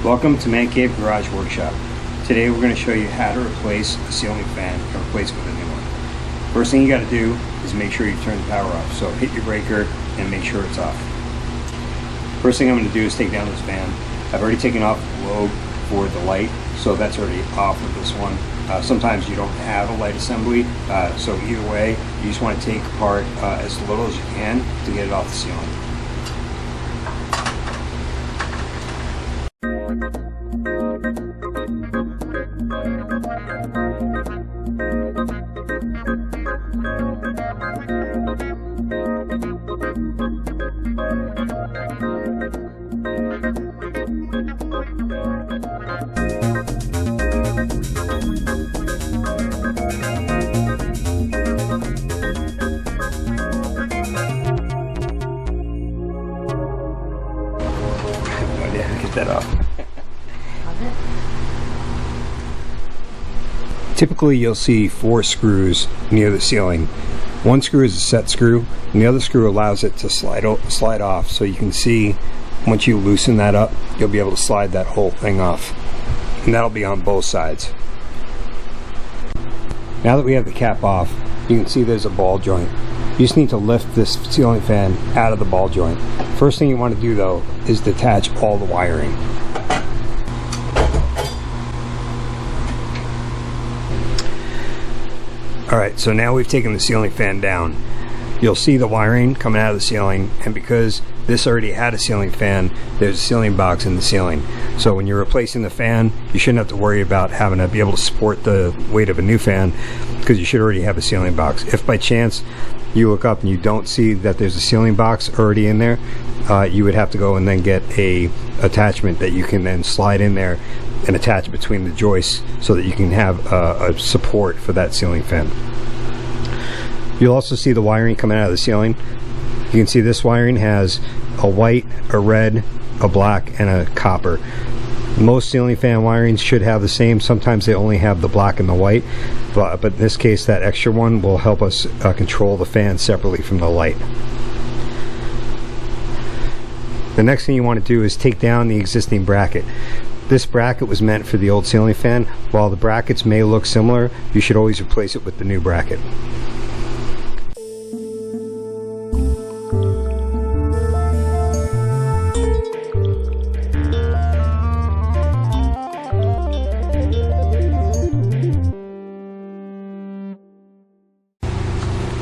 Welcome to Man Cave Garage Workshop. Today we're going to show you how to replace a ceiling fan and replace it with a new one. First thing you got to do is make sure you turn the power off. So hit your breaker and make sure it's off. First thing I'm going to do is take down this fan. I've already taken off the globe for the light, so that's already off with this one. Sometimes you don't have a light assembly, so either way, you just want to take apart as little as you can to get it off the ceiling. Get that off. Typically you'll see 4 screws near the ceiling. One screw is a set screw and the other screw allows it to slide off, so you can see once you loosen that up you'll be able to slide that whole thing off, and that'll be on both sides. Now that we have the cap off, you can see there's a ball joint. You just need to lift this ceiling fan out of the ball joint. First thing you want to do though is detach all the wiring. Alright, so now we've taken the ceiling fan down. You'll see the wiring coming out of the ceiling, and because this already had a ceiling fan, there's a ceiling box in the ceiling. So when you're replacing the fan, you shouldn't have to worry about having to be able to support the weight of a new fan, because you should already have a ceiling box. If by chance you look up and you don't see that there's a ceiling box already in there, you would have to go and then get a attachment that you can then slide in there and attach between the joists so that you can have a support for that ceiling fan. You'll also see the wiring coming out of the ceiling. You can see this wiring has a white, a red, a black, and a copper. Most ceiling fan wirings should have the same. Sometimes they only have the black and the white, but in this case that extra one will help us control the fan separately from the light. The next thing you want to do is take down the existing bracket. This bracket was meant for the old ceiling fan. While the brackets may look similar, you should always replace it with the new bracket.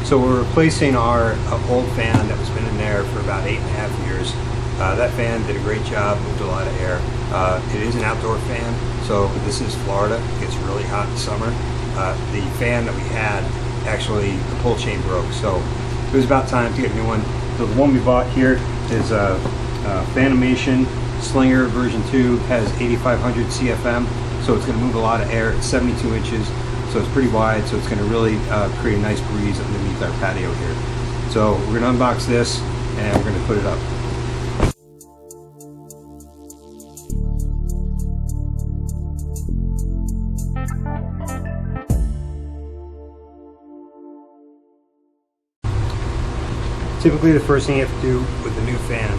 So we're replacing our old fan that was been in there for about 8.5 years. That fan did a great job, moved a lot of air. It is an outdoor fan, so this is Florida. It gets really hot in summer. The fan that we had, actually the pull chain broke, so it was about time to get a new one. So the one we bought here is a Fanimation Slinger version 2, has 8500 CFM, so it's going to move a lot of air. It's 72 inches. So it's pretty wide, so it's going to really create a nice breeze underneath our patio here. So we're going to unbox this and we're going to put it up. Typically the first thing you have to do with the new fan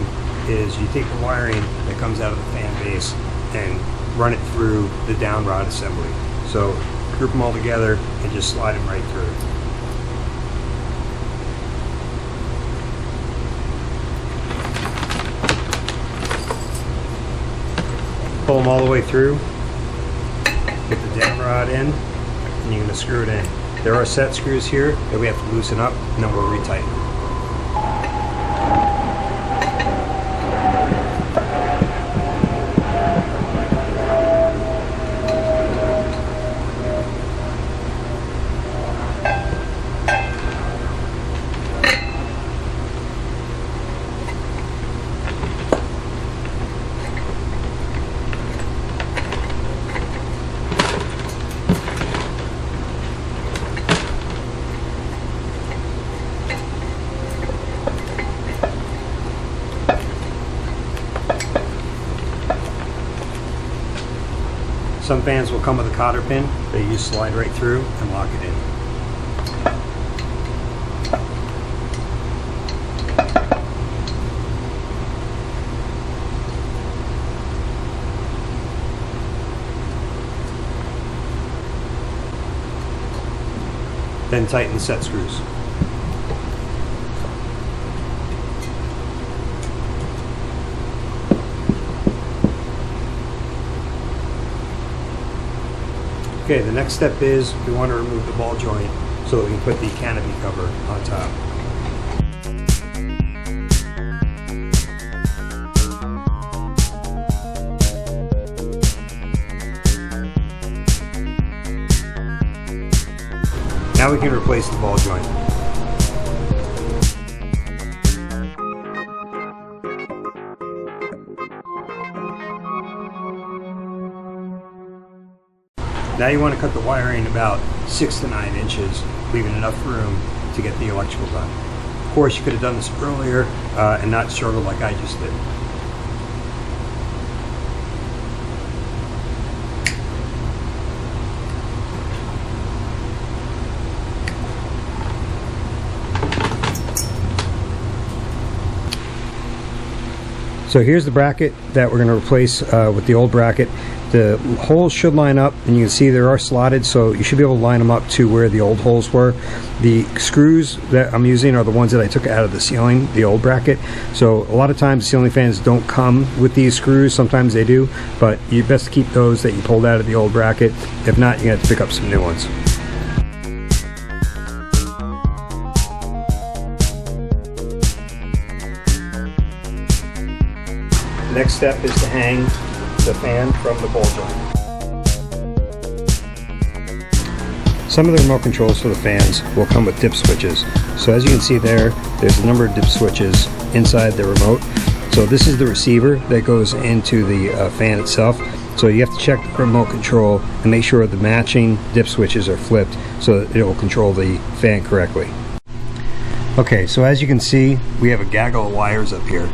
is you take the wiring that comes out of the fan base and run it through the down rod assembly. So group them all together and just slide them right through. Pull them all the way through, get the down rod in, and you're going to screw it in. There are set screws here that we have to loosen up, and then we'll retighten them. Some fans will come with a cotter pin that you just slide right through and lock it in. then tighten the set screws. Okay, the next step is we want to remove the ball joint so that we can put the canopy cover on top. Now we can replace the ball joint. Now you want to cut the wiring about 6 to 9 inches, leaving enough room to get the electrical done. Of course, you could have done this earlier and not struggled like I just did. So here's the bracket that we're going to replace with the old bracket. The holes should line up, and you can see they are slotted, so you should be able to line them up to where the old holes were. The screws that I'm using are the ones that I took out of the ceiling, the old bracket. So a lot of times ceiling fans don't come with these screws. Sometimes they do, but you best keep those that you pulled out of the old bracket. If not, you're going to have to pick up some new ones. The next step is to hang the fan from the ball joint. Some of the remote controls for the fans will come with dip switches. So as you can see there's a number of dip switches inside the remote. So this is the receiver that goes into the fan itself. So you have to check the remote control and make sure the matching dip switches are flipped so that it will control the fan correctly. Okay, so as you can see, we have a gaggle of wires up here.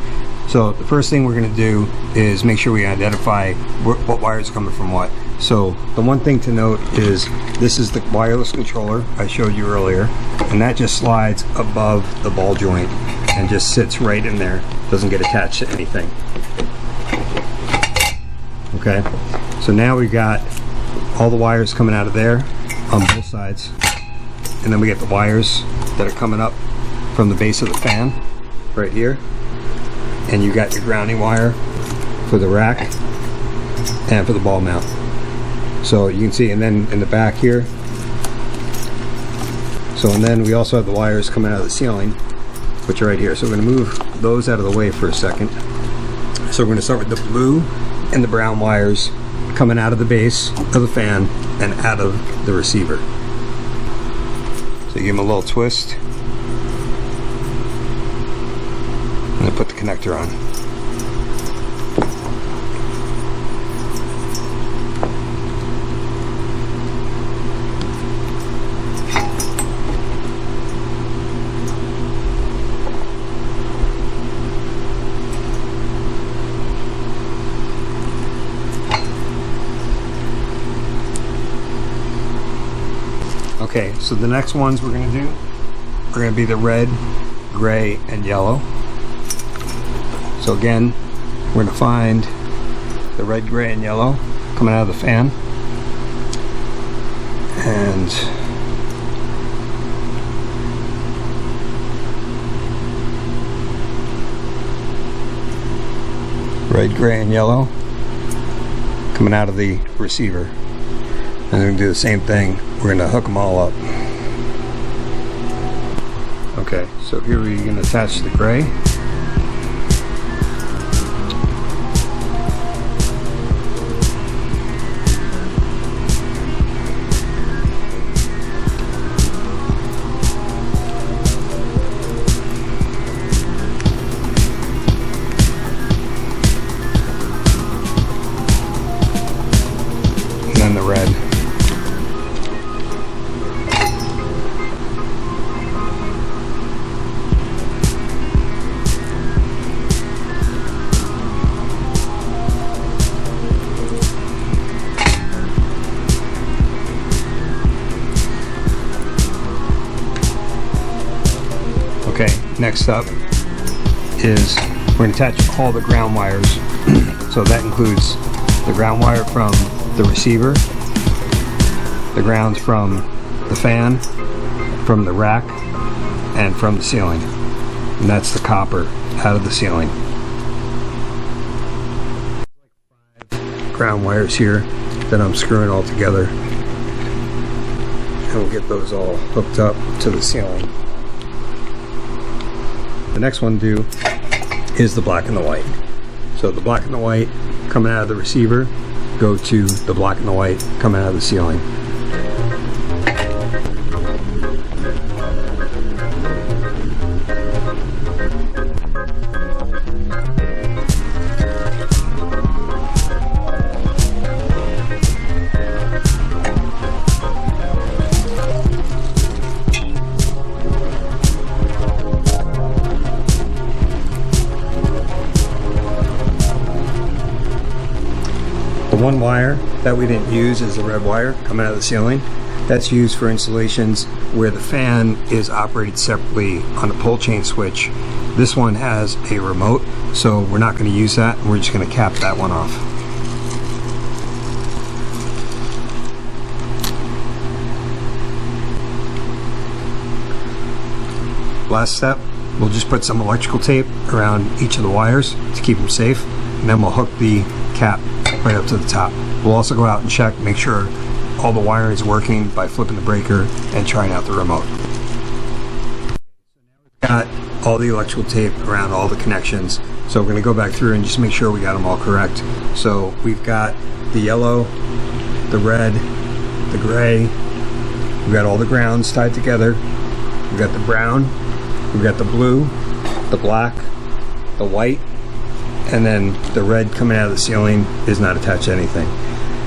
So the first thing we're going to do is make sure we identify what wires are coming from what. So the one thing to note is this is the wireless controller I showed you earlier, and that just slides above the ball joint and just sits right in there, doesn't get attached to anything. Okay, so now we got all the wires coming out of there on both sides, and then we get the wires that are coming up from the base of the fan right here. And you got your grounding wire for the rack and for the ball mount. So you can see, and then in the back here. So, and then we also have the wires coming out of the ceiling, which are right here. So we're going to move those out of the way for a second. So we're going to start with the blue and the brown wires coming out of the base of the fan and out of the receiver. So you give them a little twist. And then put the connector on. Okay, so the next ones we're going to do are going to be the red, gray, and yellow. So again, we're going to find the red, gray, and yellow coming out of the fan. And red, gray, and yellow coming out of the receiver. And we're going to do the same thing. We're going to hook them all up. Okay, so here we're going to attach the gray. The red. Okay, next up is we're going to attach all the ground wires. So that includes the ground wire from the receiver, the grounds from the fan, from the rack and from the ceiling, and that's the copper out of the ceiling. Ground wires here that I'm screwing all together, and we'll get those all hooked up to the ceiling. The next one to do is the black and the white. So the black and the white coming out of the receiver go to the black and the white coming out of the ceiling. The one wire that we didn't use is the red wire coming out of the ceiling. That's used for installations where the fan is operated separately on a pull chain switch. This one has a remote, so we're not going to use that. We're just going to cap that one off. Last step, we'll just put some electrical tape around each of the wires to keep them safe, and then we'll hook the cap right up to the top. We'll also go out and check, make sure all the wiring is working by flipping the breaker and trying out the remote. Got all the electrical tape around all the connections, so we're going to go back through and just make sure we got them all correct. So we've got the yellow, the red, the gray, we've got all the grounds tied together, we've got the brown, we've got the blue, the black, the white, and then the red coming out of the ceiling is not attached to anything.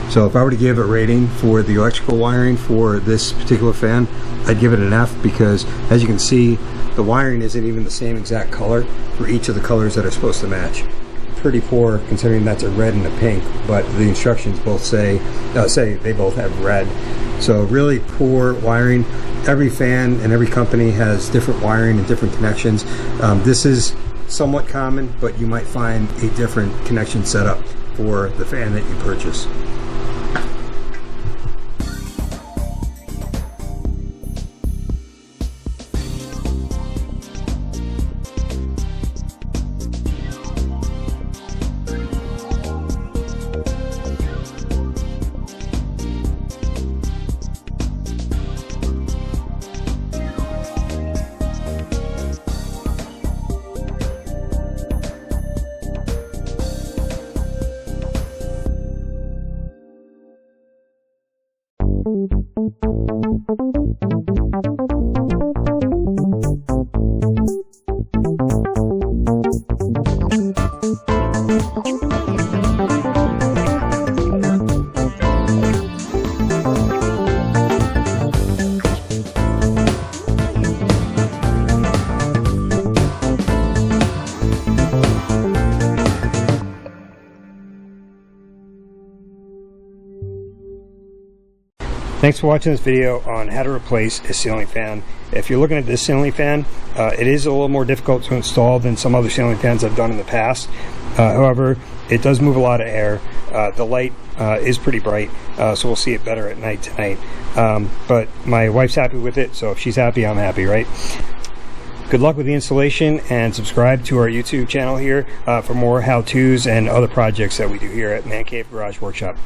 So if I were to give a rating for the electrical wiring for this particular fan, I'd give it an F, because as you can see, the wiring isn't even the same exact color for each of the colors that are supposed to match. Pretty poor considering that's a red and a pink, but the instructions both say they both have red. So really poor wiring. Every fan and every company has different wiring and different connections. This is somewhat common, but you might find a different connection setup for the fan that you purchase. Thanks for watching this video on how to replace a ceiling fan. If you're looking at this ceiling fan, it is a little more difficult to install than some other ceiling fans I've done in the past. However, it does move a lot of air. The light is pretty bright, so we'll see it better at night tonight. But my wife's happy with it, so if she's happy, I'm happy, right? Good luck with the installation, and subscribe to our YouTube channel here for more how-tos and other projects that we do here at Man Cave Garage Workshop.